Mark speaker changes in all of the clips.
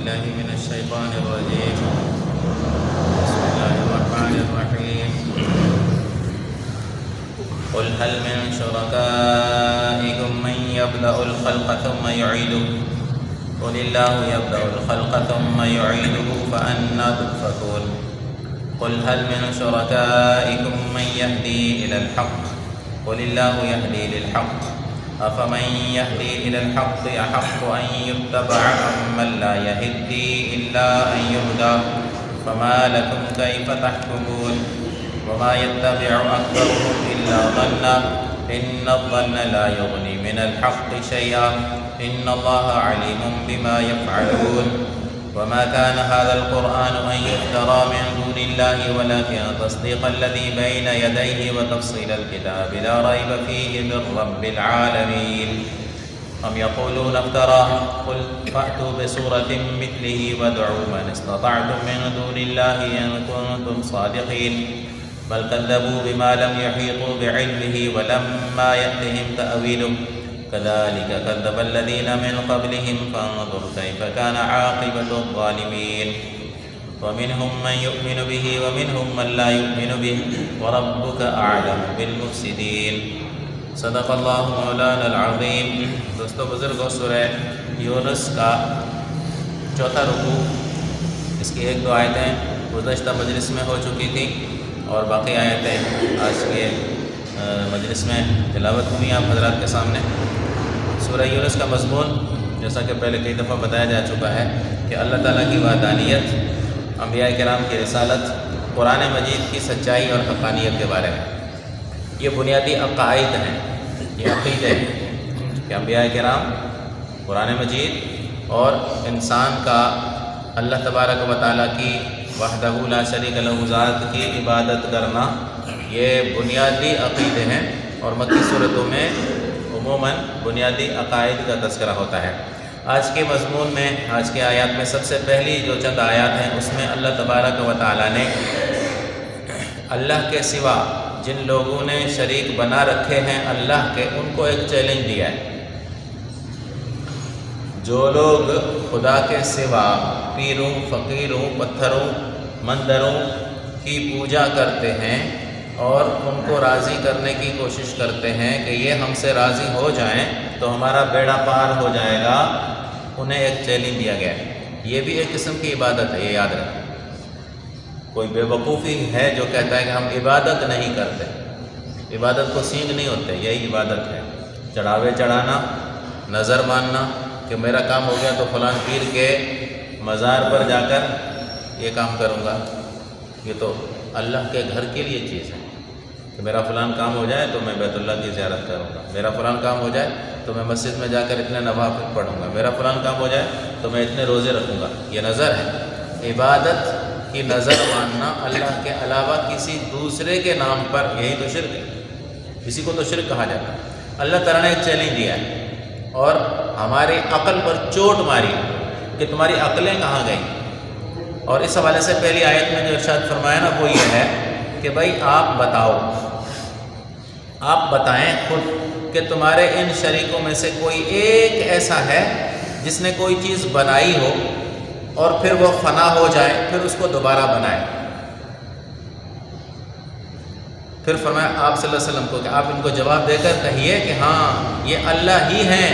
Speaker 1: بالله من الشيطان الرجيم. بسم الله الرحمن الرحيم. قل هل من شركائكم من يبدأ الخلق ثم يعيده قل الله يبدأ الخلق ثم يعيده فأنى تؤفكون. قل هل من شركائكم من يهدي إلى الحق قل الله يهدي للحق أفمن يهدي إلى الحق أحق أن يتبع أمن لا يهدي إلا أن يهدى فما لكم كيف تحكمون. وما يتبع أكثرهم إلا ظنا إن الظن لا يغني من الحق شيئا إن الله عليم بما يفعلون. وما كان هذا القرآن أن يفترى من دون الله ولكن تصديق الذي بين يديه وتفصيل الكتاب لا ريب فيه من رب العالمين. أم يقولون افتراه قل فأتوا بسورة مثله وادعوا من استطعتم من دون الله إن كنتم صادقين. بل كذبوا بما لم يحيطوا بعلمه ولما يأتهم تأويله كذلك كذب الذين من قبلهم فانظر كيف كان عاقبة الظالمين. ومنهم من يؤمن به ومنهم من لا يؤمن به وربك أعلم بالمفسدين. صدق اللہ مولانا العظیم. دوستو بزرگوں، سورہ یونس کا چوتھا رکوع، اس کی ایک دو آیتیں گزشتہ مجلس میں ہو چکی تھیں اور باقی آیتیں آج کے مجلس میں تلاوت ہوئی آپ حضرات کے سامنے. سورہ یونس کا مضمون جیسا کہ پہلے کئی دفعہ بتایا جا چکا ہے کہ اللہ تعالیٰ کی وحدانیت، انبیاء کرام کی رسالت، قرآن مجید کی سچائی اور حقانیت کے بارے میں. یہ بنیادی عقائد ہیں، یہ عقیدے ہیں کہ انبیاء کرام، قرآن مجید اور انسان کا اللہ تبارک و تعالیٰ کی وحدہ لا شریک لہ ذات کی عبادت کرنا، یہ بنیادی عقیدے ہیں. اور مکی صورتوں میں عموماً بنیادی عقائد کا تذکرہ ہوتا ہے. آج کے مضمون میں، آج کے آیات میں سب سے پہلی جو چند آیات ہیں اس میں اللہ تبارک و تعالیٰ نے اللہ کے سوا جن لوگوں نے شریک بنا رکھے ہیں اللہ کے، ان کو ایک چیلنج دیا ہے. جو لوگ خدا کے سوا پیروں، فقیروں، پتھروں، مندروں کی پوجا کرتے ہیں اور ان کو راضی کرنے کی کوشش کرتے ہیں کہ یہ ہم سے راضی ہو جائیں تو ہمارا بیڑا پار ہو جائے گا، انہیں ایک چیلنج دیا گیا ہے. یہ بھی ایک قسم کی عبادت ہے، یہ یاد رکھیں. کوئی بے وقوفی ہے جو کہتا ہے کہ ہم عبادت نہیں کرتے، عبادت کو سینگ نہیں ہوتے، یہی عبادت ہے. چڑھاوے چڑھانا، نظر ماننا کہ میرا کام ہو گیا تو فلاں پیر کے مزار پر جا کر یہ کام کروں گا. یہ تو اللہ کے گھر کے لیے چیز ہے کہ میرا فلاں کام ہو جائے تو میں بیت اللہ کی زیارت کروں گا، میرا فلاں کام ہو جائے تو میں مسجد میں جا کر اتنے نوافل پڑھوں گا، میرا فلاں کام ہو جائے تو میں اتنے روزے رکھوں گا. یہ نظر ہے. عبادت کی نظر ماننا اللہ کے علاوہ کسی دوسرے کے نام پر، یہی تو شرک ہے. اسی کو تو شرک کہا جاتا ہے. اللہ تعالیٰ نے ایک چیلنج دیا ہے اور ہماری عقل پر چوٹ ماری کہ تمہاری عقلیں کہاں گئیں. اور اس حوالے سے پہلی آیت میں جو ارشاد فرمایا نا وہ یہ ہے کہ بھائی آپ بتاؤ، آپ بتائیں خود کہ تمہارے ان شریکوں میں سے کوئی ایک ایسا ہے جس نے کوئی چیز بنائی ہو اور پھر وہ فنا ہو جائے، پھر اس کو دوبارہ بنائے. پھر فرمایا آپ صلی اللہ علیہ وسلم کو کہ آپ ان کو جواب دے کر کہیے کہ ہاں یہ اللہ ہی ہیں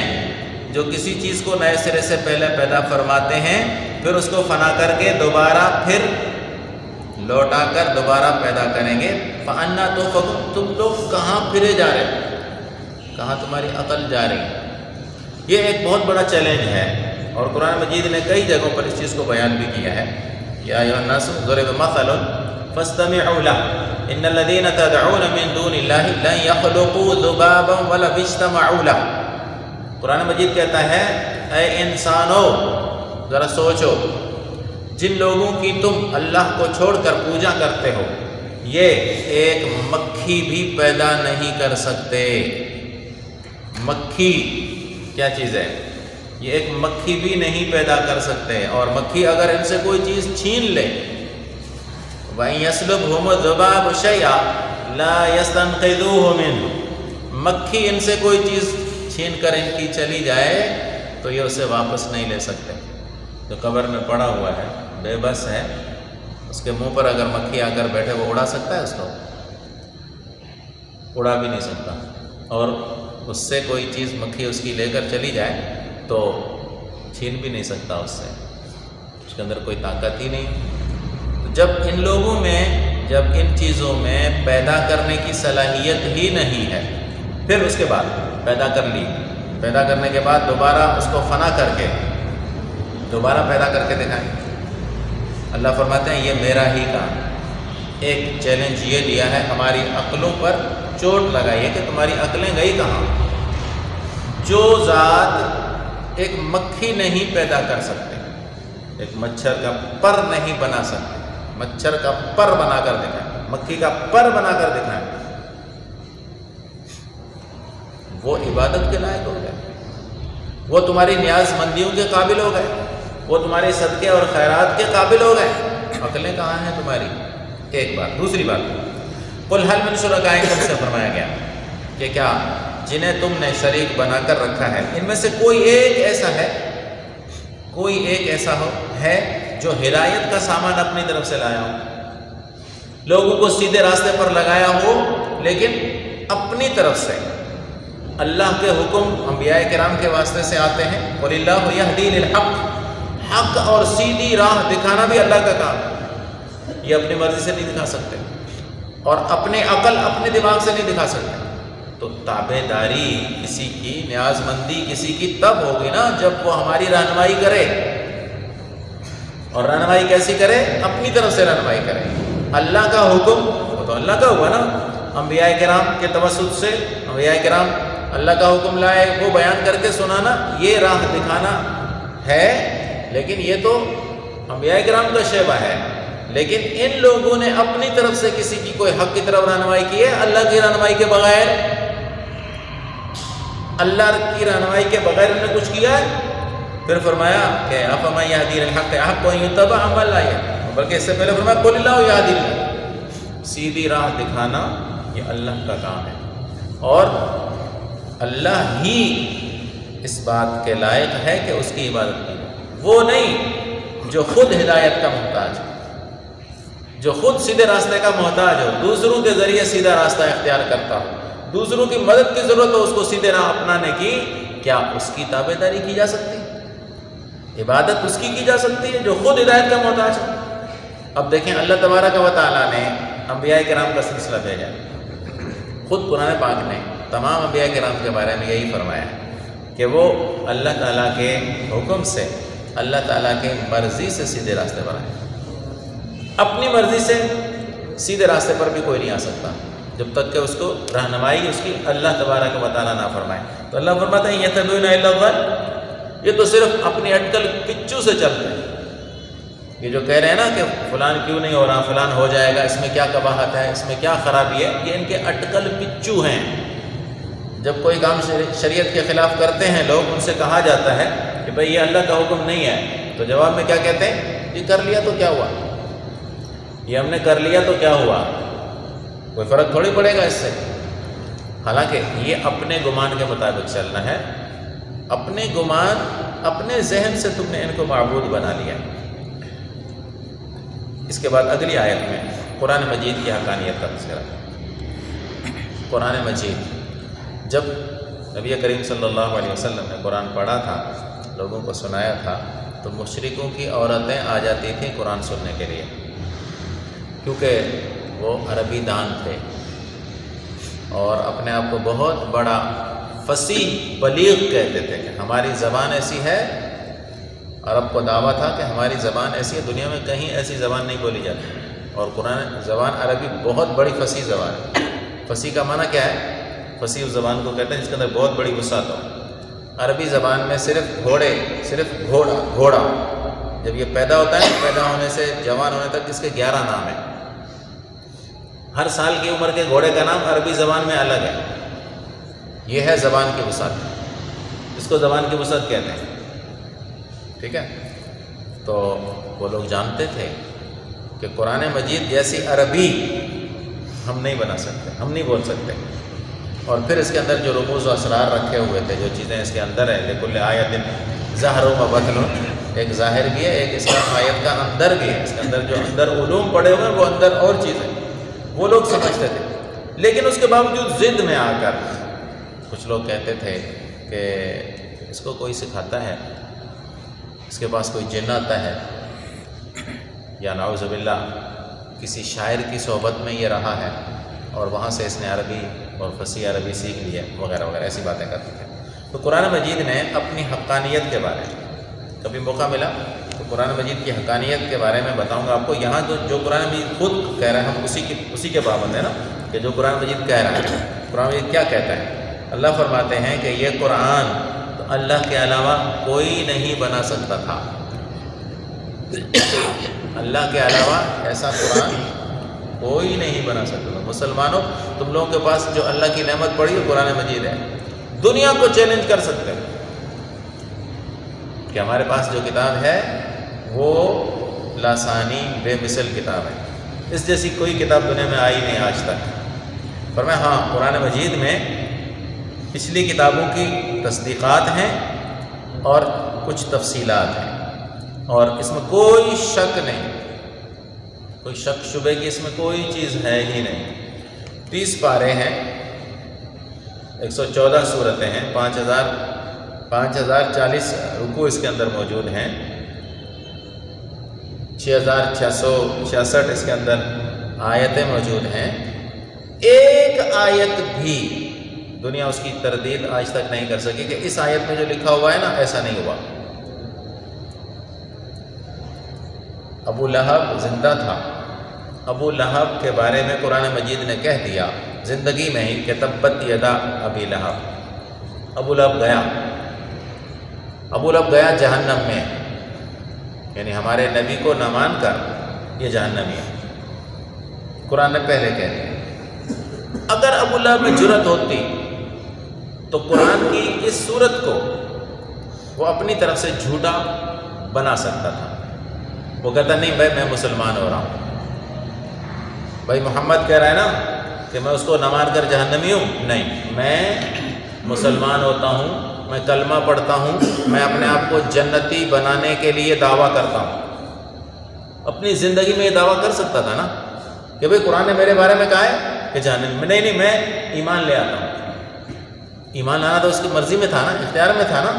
Speaker 1: جو کسی چیز کو نئے سرے سے پہلے پیدا فرماتے ہیں، پھر اس کو فنا کر کے دوبارہ پھر لوٹا کر دوبارہ پیدا کریں گے. فَأَنَّا تُؤْفَكُونَ. تم لوگ کہاں پھرے جا رہے، کہاں تمہاری عقل جا رہی. یہ ایک بہت بڑا چیلنج ہے اور قرآن مجید نے کئی جگہوں پر اس چیز کو بیان بھی کیا ہے. یا ایھا الناس ضرب مثل فاستمعوا له ان الذين تدعون من دون الله لن يخلقوا ذبابا ولو اجتمعوا له. قرآن مجید کہتا ہے اے انسانوں ذرا سوچو، جن لوگوں کی تم اللہ کو چھوڑ کر پوجا کرتے ہو یہ ایک مکھی بھی پیدا نہیں کر سکتے. مکھی کیا چیز ہے؟ یہ ایک مکھی بھی نہیں پیدا کر سکتے. اور مکھی اگر ان سے کوئی چیز چھین لے، وَإِن يَسْلُبْهُمُ الذُّبَابُ شَيْئًا لَا يَسْتَنقِذُوهُ مِنْهُ. مکھی ان سے کوئی چیز چھین کر ان کی چلی جائے تو یہ اسے واپس نہیں لے سکتے. جو قبر میں پڑا ہوا ہے، بے بس ہے، اس کے منہ پر اگر مکھی آ کر بیٹھے وہ اڑا سکتا ہے؟ اس کو اڑا بھی نہیں سکتا، اور اس سے کوئی چیز مکھی اس کی لے کر چلی جائے تو چھین بھی نہیں سکتا اس سے، اس کے اندر کوئی طاقت ہی نہیں۔ تو جب ان لوگوں میں، جب ان چیزوں میں پیدا کرنے کی صلاحیت ہی نہیں ہے، پھر اس کے بعد پیدا کر لی، پیدا کرنے کے بعد دوبارہ اس کو فنا کر کے دوبارہ پیدا کر کے دکھائیں، اللہ فرماتے ہیں یہ میرا ہی کام۔ ایک چیلنج یہ دیا ہے، ہماری عقلوں پر چوٹ لگائی ہے کہ تمہاری عقلیں گئی کہاں؟ جو ذات ایک مکھی نہیں پیدا کر سکتے، ایک مچھر کا پر نہیں بنا سکتے، مچھر کا پر بنا کر دکھائیں، مکھی کا پر بنا کر دکھائیں، وہ عبادت کے لائق ہو گئے، وہ تمہاری نیاز مندیوں کے قابل ہو گئے، وہ تمہارے صدقے اور خیرات کے قابل ہو گئے، عقلیں کہاں ہیں تمہاری؟ ایک بات۔ دوسری بات، قل هل من شرکائکم سے فرمایا گیا کہ کیا جنہیں تم نے شریک بنا کر رکھا ہے ان میں سے کوئی ایک ایسا ہے، کوئی ایک ایسا ہے جو ہدایت کا سامان اپنی طرف سے لایا ہو، لوگوں کو سیدھے راستے پر لگایا ہو، لیکن اپنی طرف سے؟ اللہ کے حکم انبیاء کرام کے واسطے سے آتے ہیں، قل اللہ یہدی للحق، حق اور سیدھی راہ دکھانا بھی اللہ کا کام ہے، یہ اپنی مرضی سے نہیں دکھا سکتے، اور اپنے عقل اپنے دماغ سے نہیں دکھا سکتے۔ تو تابع داری کسی کی، نیاز مندی کسی کی تب ہوگی نا جب وہ ہماری رہنمائی کرے، اور رہنمائی کیسی کرے؟ اپنی طرف سے رہنمائی کرے۔ اللہ کا حکم وہ تو اللہ کا ہوا نا، انبیاء کرام کے توسط سے انبیاء کرام اللہ کا حکم لائے، وہ بیان کر کے سنانا، یہ راہ دکھانا ہے، لیکن یہ تو انبیاء کرام کا شیبہ ہے۔ لیکن ان لوگوں نے اپنی طرف سے کسی کی کوئی حق کی طرف رہنمائی کی ہے؟ اللہ کی رہنمائی کے بغیر، اللہ کی رہنمائی کے بغیر انہوں نے کچھ کیا ہے؟ پھر فرمایا کہ افمن یہدی للحق احق ان یتبع ام لا یہدی، بلکہ اس سے پہلے فرمایا قل اللہ یہدی للحق، سیدھی راہ دکھانا یہ اللہ کا کام ہے، اور اللہ ہی اس بات کے لائق ہے کہ اس کی عبادت کی، وہ نہیں جو خود ہدایت کا محتاج ہے، جو خود سیدھے راستے کا محتاج ہو، دوسروں کے ذریعے سیدھا راستہ اختیار کرتا ہو، دوسروں کی مدد کی ضرورت ہو اس کو سیدھے راہ اپنانے کی، کیا اس کی تابع داری کی جا سکتی ہے؟ عبادت اس کی جا سکتی ہے جو خود ہدایت کا محتاج ہے؟ اب دیکھیں اللہ تبارک و تعالیٰ نے انبیاء کرام کا سلسلہ بھیجا، خود قرآن پاک نے تمام انبیاء کرام کے بارے میں یہی فرمایا کہ وہ اللہ تعالیٰ کے حکم سے، اللہ تعالیٰ کے مرضی سے سیدھے راستے پر آئے، اپنی مرضی سے سیدھے راستے پر بھی کوئی نہیں آ سکتا جب تک کہ اس کو رہنمائی اس کی اللہ تبارک و تعالیٰ نہ فرمائے۔ تو اللہ فرماتا ہے یتبعون الا الظن، یہ تو صرف اپنی اٹکل پچو سے چلتے ہیں، یہ جو کہہ رہے ہیں نا کہ فلان کیوں نہیں ہو رہا، فلان ہو جائے گا، اس میں کیا قباحت ہے، اس میں کیا خرابی ہے، یہ ان کے اٹکل پچو ہیں۔ جب کوئی کام شریعت کے خلاف کرتے ہیں لوگ، ان سے کہا جاتا ہے کہ بھئی یہ اللہ کا حکم نہیں ہے، تو جواب میں کیا کہتے ہیں؟ یہ کر لیا تو کیا ہوا، یہ ہم نے کر لیا تو کیا ہوا، کوئی فرق تھوڑی پڑے گا اس سے۔ حالانکہ یہ اپنے گمان کے مطابق چلنا ہے، اپنے گمان، اپنے ذہن سے تم نے ان کو معبود بنا لیا۔ اس کے بعد اگلی آیت میں قرآن مجید کی حقانیت کا تذکرہ۔ قرآن مجید جب نبی کریم صلی اللہ علیہ وسلم نے قرآن پڑھا تھا، لوگوں کو سنایا تھا، تو مشرکوں کی عورتیں آ جاتی تھیں قرآن سننے کے لیے، کیونکہ وہ عربی دان تھے اور اپنے آپ کو بہت بڑا فصیح بلیغ کہتے تھے کہ ہماری زبان ایسی ہے، عرب کو دعویٰ تھا کہ ہماری زبان ایسی ہے، دنیا میں کہیں ایسی زبان نہیں بولی جاتی، اور قرآن زبان عربی بہت بڑی فصیح زبان ہے۔ فصیح کا معنی کیا ہے؟ فصیح اس زبان کو کہتے ہیں جس کے اندر بہت بڑی وسعت ہو۔ عربی زبان میں صرف گھوڑا جب یہ پیدا ہوتا ہے، پیدا ہونے سے جوان ہونے تک اس کے 11 نام ہیں، ہر سال کی عمر کے گھوڑے کا نام عربی زبان میں الگ ہے۔ یہ ہے زبان کی وسعت، اس کو زبان کی وسعت کہتے ہیں، ٹھیک ہے؟ تو وہ لوگ جانتے تھے کہ قرآن مجید جیسی عربی ہم نہیں بنا سکتے، ہم نہیں بول سکتے، اور پھر اس کے اندر جو رموز و اسرار رکھے ہوئے تھے، جو چیزیں اس کے اندر ہیں، لِكُلِّ آیَةٍ ظَاهِرٌ وَبَاطِنٌ، ایک ظاہر بھی ہے، ایک اس کا آیت کا اندر بھی ہے، اس کے اندر جو اندر علوم پڑے ہوئے ہیں وہ اندر اور چیز ہے، وہ لوگ سمجھتے تھے۔ لیکن اس کے باوجود ضد میں آ کر کچھ لوگ کہتے تھے کہ اس کو کوئی سکھاتا ہے، اس کے پاس کوئی جن آتا ہے، یا نعوذ باللہ کسی شاعر کی صحبت میں یہ رہا ہے اور وہاں سے اس نے عربی اور فصیح عربی سیکھ لی ہے وغیرہ وغیرہ، ایسی باتیں کرتے تھے۔ تو قرآن مجید نے اپنی حقانیت کے بارے میں کبھی موقع ملا تو قرآن مجید کی حقانیت کے بارے میں بتاؤں گا آپ کو۔ یہاں جو قرآن مجید خود کہہ رہا ہے، ہم اسی کے پابند ہیں نا، کہ جو قرآن مجید کہہ رہا ہے، قرآن مجید کیا کہتا ہے؟ اللہ فرماتے ہیں کہ یہ قرآن تو اللہ کے علاوہ کوئی نہیں بنا سکتا تھا، اللہ کے علاوہ ایسا قرآن کوئی نہیں بنا سکتا تھا۔ مسلمانوں، تم لوگوں کے پاس جو اللہ کی نعمت پڑی ہے قرآن مجید ہے، دنیا کو چیلنج کر سکتے ہو کہ ہمارے پاس جو کتاب ہے وہ لاسانی بے مثل کتاب ہے، اس جیسی کوئی کتاب دنیا میں آئی نہیں آج تک۔ فرمایا ہاں، قرآن مجید میں پچھلی کتابوں کی تصدیقات ہیں اور کچھ تفصیلات ہیں، اور اس میں کوئی شک نہیں، کوئی شک شبے کی اس میں کوئی چیز ہے ہی نہیں۔ 30 پارے ہیں، 114 صورتیں ہیں، 5040 رکوع اس کے اندر موجود ہیں، 6666 اس کے اندر آیتیں موجود ہیں۔ ایک آیت بھی دنیا اس کی تردید آج تک نہیں کر سکی کہ اس آیت میں جو لکھا ہوا ہے نا ایسا نہیں ہوا۔ ابو لہب زندہ تھا، ابو لہب کے بارے میں قرآن مجید نے کہہ دیا زندگی میں ہی کہ تبت یدا ابی لہب، ابو لہب گیا جہنم میں، یعنی ہمارے نبی کو نہ مان کر یہ جہنمی ہے، قرآن نے پہلے کہہ دیا۔ اگر ابو لہب میں جرأت ہوتی تو قرآن کی اس صورت کو وہ اپنی طرف سے جھوٹا بنا سکتا تھا، وہ کہتا نہیں بھائی میں مسلمان ہو رہا ہوں، بھائی محمد کہہ رہا ہے نا کہ میں اس کو نہ مان کر جہنمی ہوں، نہیں، میں مسلمان ہوتا ہوں، میں کلمہ پڑھتا ہوں، میں اپنے آپ کو جنتی بنانے کے لیے دعویٰ کرتا ہوں۔ اپنی زندگی میں یہ دعویٰ کر سکتا تھا نا کہ بھئی قرآن نے میرے بارے میں کہا ہے کہ جہنم میں، نہیں میں ایمان لے آتا ہوں۔ ایمان لانا تو اس کی مرضی میں تھا نا، اختیار میں تھا نا،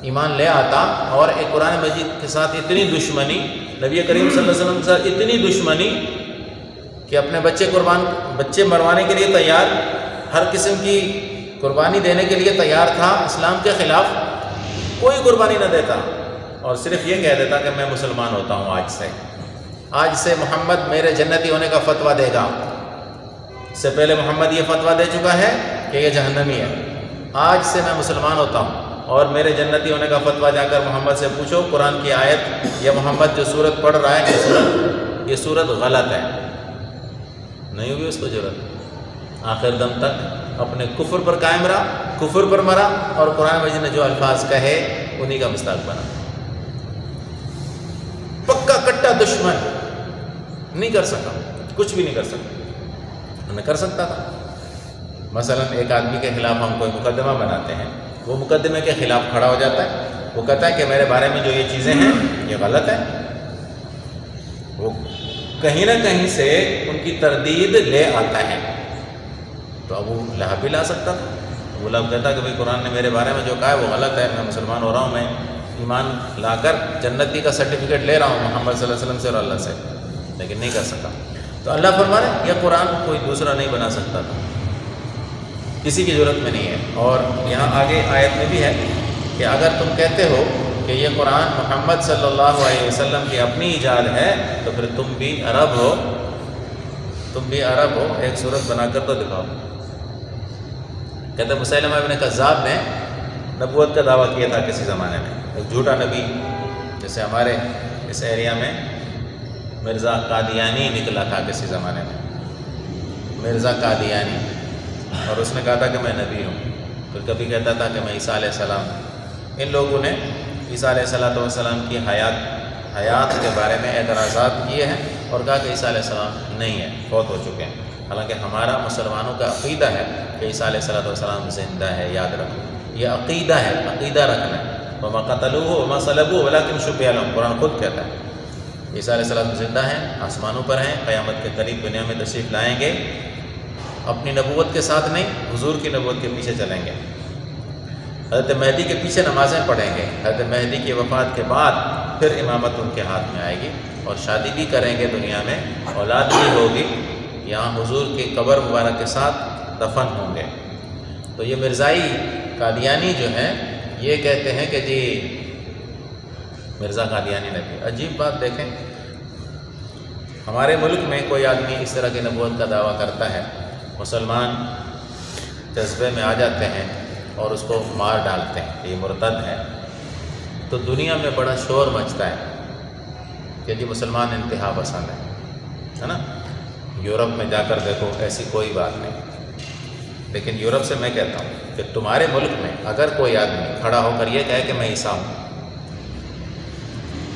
Speaker 1: ایمان لے آتا، اور ایک قرآن مجید کے ساتھ اتنی دشمنی، نبی کریم صلی اللہ علیہ وسلم کے ساتھ اتنی دشمنی کہ اپنے بچے مروانے کے لیے تیار، ہر قسم کی قربانی دینے کے لیے تیار تھا، اسلام کے خلاف کوئی قربانی نہ دیتا، اور صرف یہ کہہ دیتا کہ میں مسلمان ہوتا ہوں، آج سے محمد میرے جنتی ہونے کا فتویٰ دے گا۔ اس سے پہلے محمد یہ فتویٰ دے چکا ہے کہ یہ جہنمی ہے، آج سے میں مسلمان ہوتا ہوں، اور میرے جنتی ہونے کا فتویٰ جا کر محمد سے پوچھو، قرآن کی آیت یا محمد جو سورت پڑھ رہا ہے یہ سورت غلط ہے۔ نہیں ہوئی اس کو جرأت، آخر دم تک اپنے کفر پر قائم رہا، کفر پر مرا، اور قرآن مجید نے جو الفاظ کہے انہی کا مصداق بنا۔ پکا کٹا دشمن، نہیں کر سکا، کچھ بھی نہیں کر سکتا، نہ کر سکتا تھا۔ مثلا ایک آدمی کے خلاف ہم کوئی مقدمہ بناتے ہیں، وہ مقدمے کے خلاف کھڑا ہو جاتا ہے، وہ کہتا ہے کہ میرے بارے میں جو یہ چیزیں ہیں یہ غلط ہے، وہ کہیں نہ کہیں سے ان کی تردید لے آتا ہے۔ تو ابو لہب بھی لا سکتا تھا، ابو لہب کہتا کہ بھئی قرآن نے میرے بارے میں جو کہا ہے وہ غلط ہے، میں مسلمان ہو رہا ہوں، میں ایمان لا کر جنتی کا سرٹیفکیٹ لے رہا ہوں محمد صلی اللہ علیہ وسلم سے اور اللہ سے، لیکن نہیں کر سکا۔ تو اللہ فرما رہے ہیں یہ قرآن کوئی دوسرا نہیں بنا سکتا تھا، کسی کی ضرورت میں نہیں ہے۔ اور یہاں آگے آیت میں بھی ہے کہ اگر تم کہتے ہو کہ یہ قرآن محمد صلی اللہ علیہ وسلم کی اپنی ایجاد ہے تو پھر تم بھی عرب ہو، ایک صورت بنا کر تو دکھاؤ۔ کہتے مسیلمہ ابن کذاب نے نبوت کا دعویٰ کیا تھا کسی زمانے میں، ایک جھوٹا نبی، جیسے ہمارے اس ایریا میں مرزا قادیانی نکلا تھا کسی زمانے میں، مرزا قادیانی، اور اس نے کہا تھا کہ میں نبی ہوں، پھر کبھی کہتا تھا کہ میں عیسیٰ علیہ السلام۔ ان لوگوں نے عیسیٰ علیہ السلام کی حیات کے بارے میں اعتراضات کیے ہیں اور کہا کہ عیسیٰ علیہ السلام نہیں ہے، فوت ہو چکے ہیں، حالانکہ ہمارا مسلمانوں کا عقیدہ ہے کہ عیسیٰ علیہ السلام زندہ ہے۔ یاد رکھو، یہ عقیدہ ہے، عقیدہ رکھنا ہے۔ وما قتلوه وما صلبوه ولكن شبه لهم، قرآن خود کہتا ہے عیسیٰ علیہ السلام زندہ ہیں، آسمانوں پر ہیں، قیامت کے قریب دنیا میں تشریف لائیں گے، اپنی نبوت کے ساتھ نہیں، حضور کی نبوت کے پیچھے چلیں گے، حضرت مہدی کے پیچھے نمازیں پڑھیں گے، حضرت مہدی کی وفات کے بعد پھر امامت ان کے ہاتھ میں آئے گی، اور شادی بھی کریں گے دنیا میں، اولاد بھی ہوگی، یہاں حضور کی قبر مبارک کے ساتھ دفن ہوں گے۔ تو یہ مرزائی قادیانی جو ہیں یہ کہتے ہیں کہ جی مرزا قادیانی نبی۔ عجیب بات دیکھیں، ہمارے ملک میں کوئی آدمی اس طرح کی نبوت کا دعویٰ کرتا ہے، مسلمان جذبے میں آ جاتے ہیں اور اس کو مار ڈالتے ہیں کہ یہ مرتد ہے، تو دنیا میں بڑا شور مچتا ہے کہ جی مسلمان انتہا پسند ہے نا۔ یورپ میں جا کر دیکھو ایسی کوئی بات نہیں، لیکن یورپ سے میں کہتا ہوں کہ تمہارے ملک میں اگر کوئی آدمی کھڑا ہو کر یہ کہے کہ میں عیسیٰ ہوں،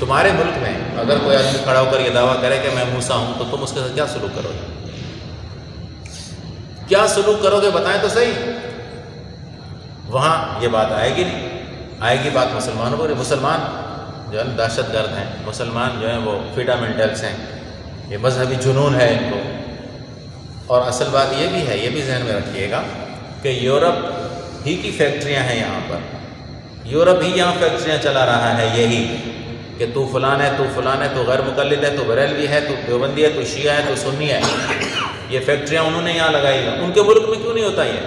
Speaker 1: تمہارے ملک میں اگر کوئی آدمی کھڑا ہو کر یہ دعویٰ کرے کہ میں موسیٰ ہوں، تو تم اس کے ساتھ کیا سلوک کرو گے؟ کیا سلوک کرو گے بتائیں تو صحیح۔ وہاں یہ بات آئے گی نہیں، آئے گی بات مسلمانوں پر۔ مسلمان جو ہے دہشت گرد ہیں، مسلمان جو ہیں وہ فنڈامنٹلس ہیں، یہ مذہبی جنون ہے ان کو۔ اور اصل بات یہ بھی ہے، یہ بھی ذہن میں رکھیے گا کہ یورپ ہی کی فیکٹریاں ہیں یہاں پر، یورپ ہی یہاں فیکٹریاں چلا رہا ہے، یہی کہ تو فلان ہے، تو فلان ہے، تو غیر مقلد ہے، تو بریلوی ہے، تو دیوبندی ہے، تو شیعہ ہے، تو سنی ہے۔ یہ فیکٹریاں انہوں نے یہاں لگائی ہیں۔ ان کے ملک میں کیوں نہیں ہوتا یہ؟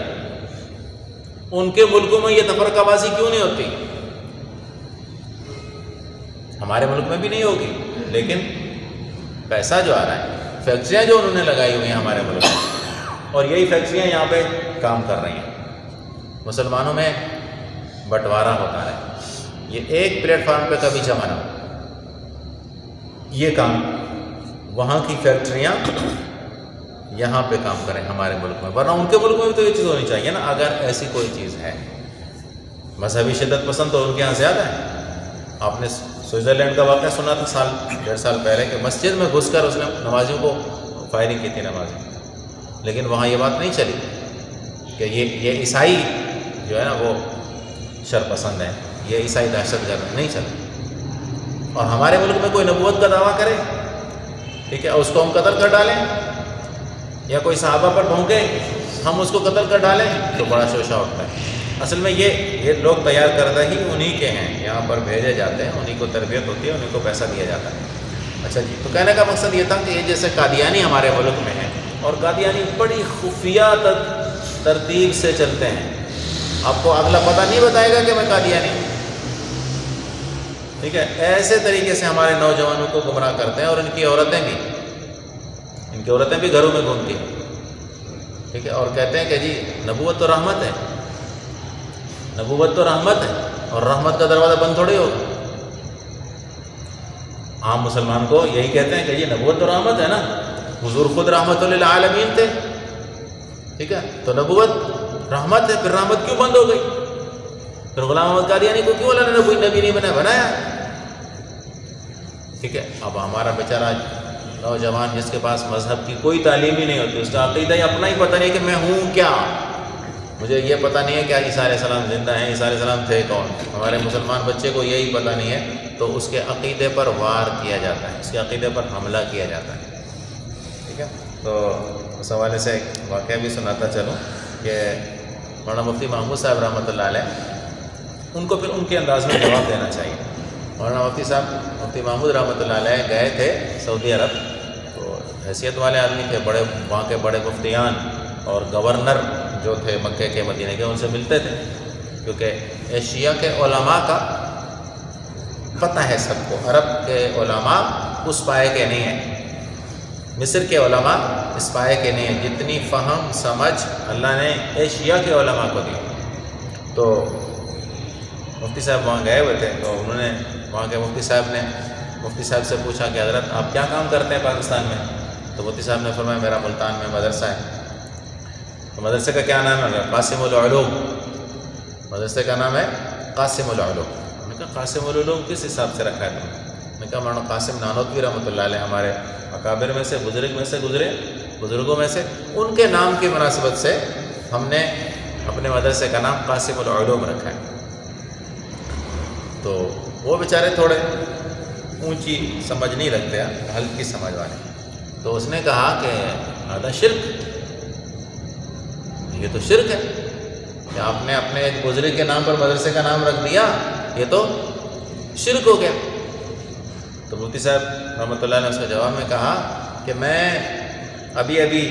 Speaker 1: ان کے ملکوں میں یہ تفرقہ بازی کیوں نہیں ہوتی؟ ہمارے ملک میں بھی نہیں ہوگی، لیکن پیسہ جو آ رہا ہے، فیکٹریاں جو انہوں نے لگائی ہوئی ہیں ہمارے ملک میں، اور یہی فیکٹریاں یہاں پہ کام کر رہی ہیں، مسلمانوں میں بٹوارا ہوتا ہے۔ یہ ایک پلیٹ فارم پہ کبھی جمع نہ ہو یہ کام، وہاں کی فیکٹریاں یہاں پہ کام کریں ہمارے ملک میں، ورنہ ان کے ملک میں بھی تو یہ چیز ہونی چاہیے نا۔ اگر ایسی کوئی چیز ہے، مذہبی شدت پسند تو ان کے یہاں زیادہ ہے۔ آپ نے سوئٹزرلینڈ کا واقعہ سنا تھا سال 1.5 سال پہلے کہ مسجد میں گھس کر اس نے نمازیوں کو فائرنگ کی تھی نمازی، لیکن وہاں یہ بات نہیں چلی کہ یہ عیسائی جو ہے نا وہ شر پسند ہے، یہ عیسائی دہشت گرد نہیں چلا۔ اور ہمارے ملک میں کوئی نبوت کا دعویٰ کرے، ٹھیک ہے، اس کو ہم قتل کر ڈالیں، یا کوئی صحابہ پر بھونکے ہم اس کو قتل کر ڈالیں، تو بڑا شوشہ اٹھتا ہے۔ اصل میں یہ لوگ تیار کردہ ہی انہی کے ہیں، یہاں پر بھیجے جاتے ہیں، انہی کو تربیت ہوتی ہے، انہی کو پیسہ دیا جاتا ہے۔ اچھا جی، تو کہنے کا مقصد یہ تھا کہ یہ جیسے قادیانی ہمارے ملک میں ہیں، اور قادیانی بڑی خفیہ ترتیب سے چلتے ہیں، آپ کو اگلا پتہ نہیں بتائے گا کہ میں قادیانی ہوں، ٹھیک ہے، ایسے طریقے سے ہمارے نوجوانوں کو گمراہ کرتے ہیں، اور ان کی عورتیں بھی گھروں میں گھومتی ہیں، ٹھیک ہے، اور کہتے ہیں کہ جی نبوت تو رحمت ہے، نبوت تو رحمت ہے، اور رحمت کا دروازہ بند تھوڑی ہوگا۔ عام مسلمان کو یہی کہتے ہیں کہ یہ نبوت تو رحمت ہے نا، حضور خود رحمت للعالمین تھے، ٹھیک ہے، تو نبوت رحمت ہے، پھر رحمت کیوں بند ہو گئی؟ پھر غلام احمد قادیانی کو کیوں اللہ نے نبی نہیں بنایا؟ ٹھیک ہے، اب ہمارا بیچارہ نوجوان جس کے پاس مذہب کی کوئی تعلیم ہی نہیں ہوتی، اس کا عقیدہ ہی اپنا ہی پتہ نہیں کہ میں ہوں کیا، مجھے یہ پتہ نہیں ہے کہ عیسیٰ علیہ السلام زندہ ہیں، عیسیٰ علیہ السلام تھے کون، ہمارے مسلمان بچے کو یہی پتہ نہیں ہے، تو اس کے عقیدے پر وار کیا جاتا ہے، اس کے عقیدے پر حملہ کیا جاتا ہے، ٹھیک ہے۔ تو اس حوالے سے ایک واقعہ بھی سناتا چلوں کہ مولانا مفتی محمود صاحب رحمۃ اللہ علیہ، ان کو پھر ان کے انداز میں جواب دینا چاہیے۔ مولانا مفتی محمود رحمۃ اللہ علیہ گئے تھے سعودی عرب، تو حیثیت والے آدمی تھے، بڑے وہاں کے بڑے مفتیان اور گورنر جو تھے مکے کے مدینے کے، ان سے ملتے تھے، کیونکہ ایشیا کے علماء کا پتہ ہے سب کو، عرب کے علماء اس پائے کے نہیں ہیں، مصر کے علماء اس پائے کے نہیں ہیں، جتنی فہم سمجھ اللہ نے ایشیا کے علماء کو دی۔ تو مفتی صاحب وہاں گئے ہوئے تھے، تو انہوں نے وہاں کے مفتی صاحب سے پوچھا کہ حضرت آپ کیا کام کرتے ہیں پاکستان میں؟ تو مفتی صاحب نے فرمایا میرا ملتان میں مدرسہ ہے۔ تو مدرسے کا کیا نام ہے؟ قاسم العلوم، مدرسے کا نام ہے قاسم العلوم۔ میں نے کہا قاسم العلوم کس حساب سے رکھا ہے تم نے؟ میں نے کہا مولانا قاسم نانوتوی رحمۃ اللہ علیہ ہمارے اکابر میں سے بزرگوں میں سے، ان کے نام کی مناسبت سے ہم نے اپنے مدرسے کا نام قاسم العلوم رکھا ہے۔ تو وہ بیچارے تھوڑے اونچی سمجھ نہیں رکھتے، ہلکی سمجھ والے، تو اس نے کہا کہ آدھا شرک، یہ تو شرک ہے کہ آپ نے اپنے ایک بزرگ کے نام پر مدرسے کا نام رکھ دیا، یہ تو شرک ہو گیا۔ تو مفتی صاحب رحمۃ اللہ نے اس کے جواب میں کہا کہ میں ابھی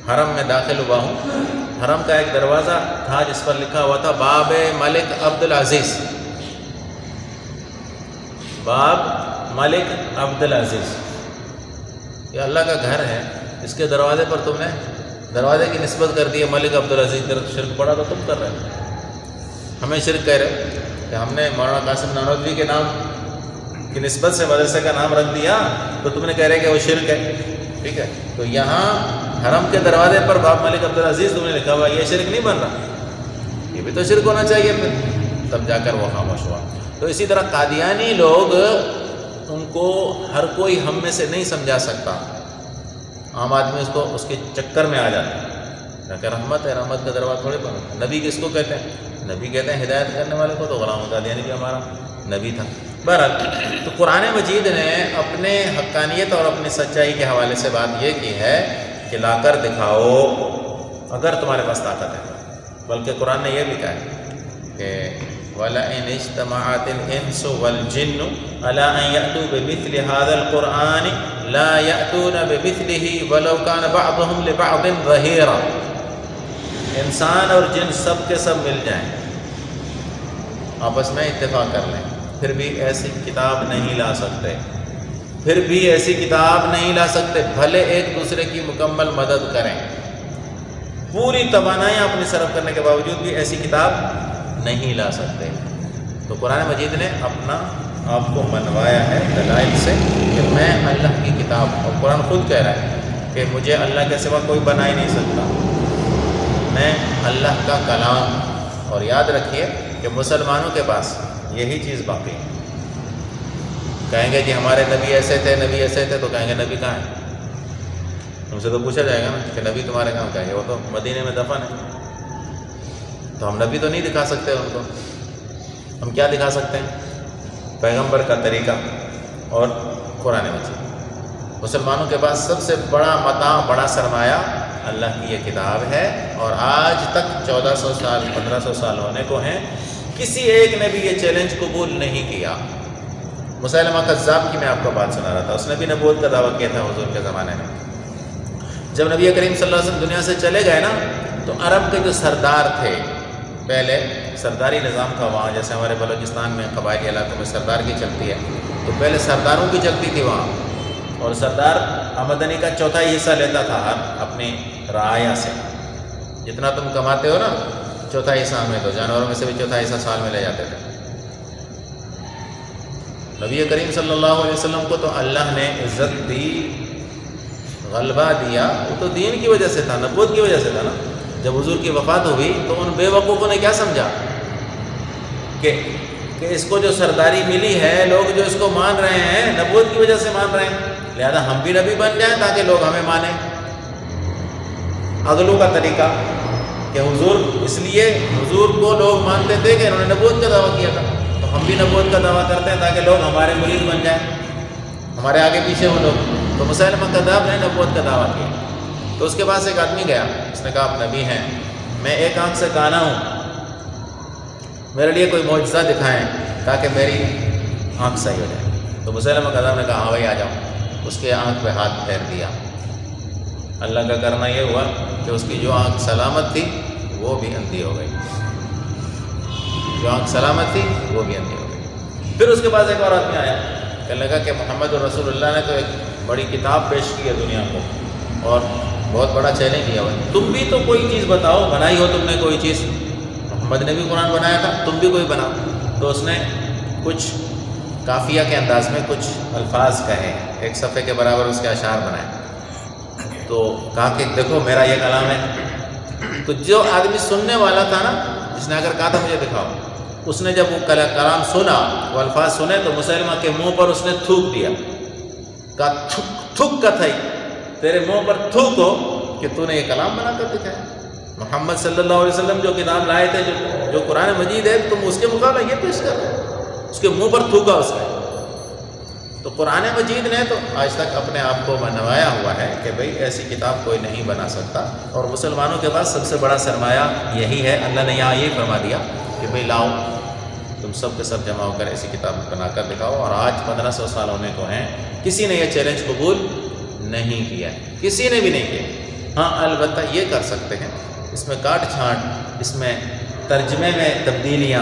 Speaker 1: حرم میں داخل ہوا ہوں، حرم کا ایک دروازہ تھا جس پر لکھا ہوا تھا باب ملک عبدالعزیز، باب ملک عبدالعزیز، یہ اللہ کا گھر ہے، اس کے دروازے پر تم نے دروازے کی نسبت کر دی ہے ملک عبدالعزیز، طرف شرک پڑا تو تم کر رہے ہو، ہمیں شرک کہہ رہے کہ ہم نے مولانا قاسم نانوتوی کے نام کی نسبت سے مدرسے کا نام رکھ دیا تو تم نے کہہ رہے کہ وہ شرک ہے، ٹھیک ہے؟ تو یہاں حرم کے دروازے پر باب ملک عبدالعزیز تم نے لکھا ہوا، یہ شرک نہیں بن رہا، یہ بھی تو شرک ہونا چاہیے پھر، تب جا کر وہ خاموش ہوا۔ تو اسی طرح قادیانی لوگ، ان کو ہر کوئی ہم میں سے نہیں سمجھا سکتا، عام آدمی اس کے چکر میں آ جاتا ہے کہ رحمت ہے، رحمت کا دروازہ تھوڑے بنا۔ نبی کس کو کہتے ہیں؟ نبی کہتے ہیں ہدایت کرنے والے کو، تو غلام قادیانی بھی ہمارا نبی تھا۔ بہرحال تو قرآن مجید نے اپنے حقانیت اور اپنی سچائی کے حوالے سے بات یہ کی ہے کہ لا کر دکھاؤ اگر تمہارے پاس طاقت ہے، بلکہ قرآن نے یہ بھی کہا ہے کہ وَلَئِنِ اجْتَمَعَتِ الْإِنسُ وَالْجِنُّ عَلَىٰ أَن يَأْتُوا بِمِثْلِ هَٰذَا الْقُرْآنِ لَا يَأْتُونَ بِمِثْلِهِ وَلَوْ كَانَ بَعْضُهُمْ لِبَعْضٍ ظَهِيرًا، انسان اور جن سب کے سب مل جائیں، آپس میں اتفاق کر لیں، پھر بھی ایسی کتاب نہیں لا سکتے، پھر بھی ایسی کتاب نہیں لا سکتے، بھلے ایک دوسرے کی مکمل مدد کریں، پوری توانائیاں اپنی صرف کرنے کے باوجود بھی ایسی کتاب نہیں لا سکتے۔ تو قرآن مجید نے اپنا آپ کو منوایا ہے دلائل سے کہ میں اللہ کی کتاب، اور قرآن خود کہہ رہا ہے کہ مجھے اللہ کے سوا کوئی بنا ہی نہیں سکتا، میں اللہ کا کلام۔ اور یاد رکھیے کہ مسلمانوں کے پاس یہی چیز باقی ہے، کہیں گے جی ہمارے نبی ایسے تھے، نبی ایسے تھے، تو کہیں گے نبی کہاں ہے؟ ہم سے تو پوچھا جائے گا نا کہ نبی تمہارے کہاں؟ کہیں گے وہ تو مدینے میں دفن ہے، تو ہم نبی تو نہیں دکھا سکتے ان کو، ہم کیا دکھا سکتے ہیں؟ پیغمبر کا طریقہ اور قرآن مجید۔ مسلمانوں کے پاس سب سے بڑا متاع، بڑا سرمایہ اللہ کی یہ کتاب ہے، اور آج تک 1400 سال 1500 سال ہونے کو ہیں، کسی ایک نے بھی یہ چیلنج قبول نہیں کیا۔ مسیلمہ کذاب کی میں آپ کو بات سنا رہا تھا، اس نے بھی نبوت کا دعویٰ کیا تھا حضور کے زمانے میں۔ جب نبی کریم صلی اللہ علیہ وسلم دنیا سے چلے گئے نا، تو عرب کے جو سردار تھے، پہلے سرداری نظام تھا وہاں، جیسے ہمارے بلوچستان میں قبائلی علاقوں میں سردار کی چلتی ہے، تو پہلے سرداروں کی چلتی تھی وہاں، اور سردار آمدنی کا چوتھائی حصہ لیتا تھا اپنی رعایا سے، جتنا تم کماتے ہو نا چوتھائی حصہ ہمیں دو، جانوروں میں سے بھی چوتھائی حصہ سال میں لے جاتے تھے۔ نبی کریم صلی اللہ علیہ وسلم کو تو اللہ نے عزت دی، غلبہ دیا، وہ تو دین کی وجہ سے تھا، نبوت کی وجہ سے تھا نا۔ جب حضور کی وفات ہوئی تو ان بے وقوفوں نے کیا سمجھا کہ اس کو جو سرداری ملی ہے، لوگ جو اس کو مان رہے ہیں نبوت کی وجہ سے مان رہے ہیں، لہذا ہم بھی نبی بن جائیں تاکہ لوگ ہمیں مانیں۔ اگلوں کا طریقہ کہ حضور، اس لیے حضور کو لوگ مانتے تھے کہ انہوں نے نبوت کا دعویٰ کیا تھا، تو ہم بھی نبوت کا دعویٰ کرتے ہیں تاکہ لوگ ہمارے مرید بن جائیں، ہمارے آگے پیچھے ہوں لوگ۔ تو مسیلمہ کذاب نے نبوت کا دعویٰ کیا، تو اس کے پاس ایک آدمی گیا، اس نے کہا آپ نبی ہیں، میں ایک آنکھ سے کانا ہوں، میرے لیے کوئی معجزہ دکھائیں تاکہ میری آنکھ صحیح ہو جائے۔ تو مسیلمہ کذاب نے کہا ہاں بھائی آ جاؤ، اس کے آنکھ پہ ہاتھ پھیر دیا۔ اللہ کا کرنا یہ ہوا کہ اس کی جو آنکھ سلامت تھی وہ بھی اندھی ہو گئی، جو آنکھ سلامت تھی وہ بھی اندھی ہو گئی۔ پھر اس کے پاس ایک اور آدمی آیا، کہنے لگا کہ محمد رسول اللہ نے تو ایک بڑی کتاب پیش کی ہے دنیا کو، اور بہت بڑا چیلنج دیا ہوا ہے، تم بھی تو کوئی چیز بتاؤ، بنائی ہو تم نے کوئی چیز، محمد نے بھی قرآن بنایا تھا، تم بھی کوئی بناؤ۔ تو اس نے کچھ قافیہ کے انداز میں کچھ الفاظ کہے، ایک صفحے کے برابر اس کے اشعار بنائے، تو کہا کہ دیکھو میرا یہ کلام ہے۔ تو جو آدمی سننے والا تھا نا، جس نے اگر کہا تھا مجھے دکھاؤ، اس نے جب وہ کلام سنا، وہ الفاظ سنے، تو مسلمہ کے منہ پر اس نے تھوک دیا، کہا تھوک کا تھا، تیرے منہ پر تھوک ہو کہ تو نے یہ کلام بنا کر دکھایا۔ محمد صلی اللہ علیہ وسلم جو کتاب لائے تھے، جو قرآن مجید ہے، تم اس کے مقابلے یہ پیش کر رہے ہو۔ اس کے منہ پر تھوکا اس نے. تو قرآن مجید نے تو آج تک اپنے آپ کو بنوایا ہوا ہے کہ بھئی ایسی کتاب کوئی نہیں بنا سکتا، اور مسلمانوں کے پاس سب سے بڑا سرمایہ یہی ہے. اللہ نے یہاں یہ فرما دیا کہ بھئی لاؤ تم سب کے سب جمع ہو کر ایسی کتاب بنا کر دکھاؤ. اور آج 1500 سال ہونے کو ہیں، کسی نے یہ چیلنج قبول نہیں کیا، کسی نے بھی نہیں کیا. ہاں البتہ یہ کر سکتے ہیں، اس میں کاٹ چھانٹ، اس میں ترجمے میں تبدیلیاں،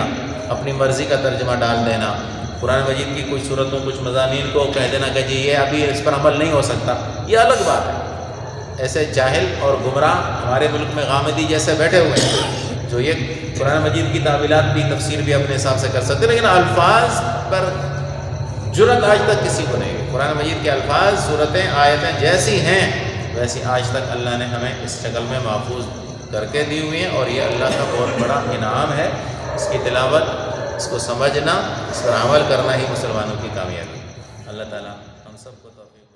Speaker 1: اپنی مرضی کا ترجمہ ڈال دینا، قرآن مجید کی کچھ صورتوں کچھ مضامین کو کہہ دینا کہ جی یہ ابھی اس پر عمل نہیں ہو سکتا، یہ الگ بات ہے. ایسے جاہل اور گمراہ ہمارے ملک میں غامدی جیسے بیٹھے ہوئے ہیں جو یہ قرآن مجید کی تعویلات بھی تفسیر بھی اپنے حساب سے کر سکتے ہیں، لیکن الفاظ پر جرأت آج تک کسی کو نہیں. قرآن مجید کے الفاظ، صورتیں، آیتیں جیسی ہیں ویسی آج تک اللہ نے ہمیں اس شکل میں محفوظ کر کے دی ہوئی ہیں، اور یہ اللہ کا بہت بڑا انعام ہے. اس کی تلاوت، اس کو سمجھنا، اس پر عمل کرنا ہی مسلمانوں کی کامیابی. اللہ تعالیٰ ہم سب کو توفیق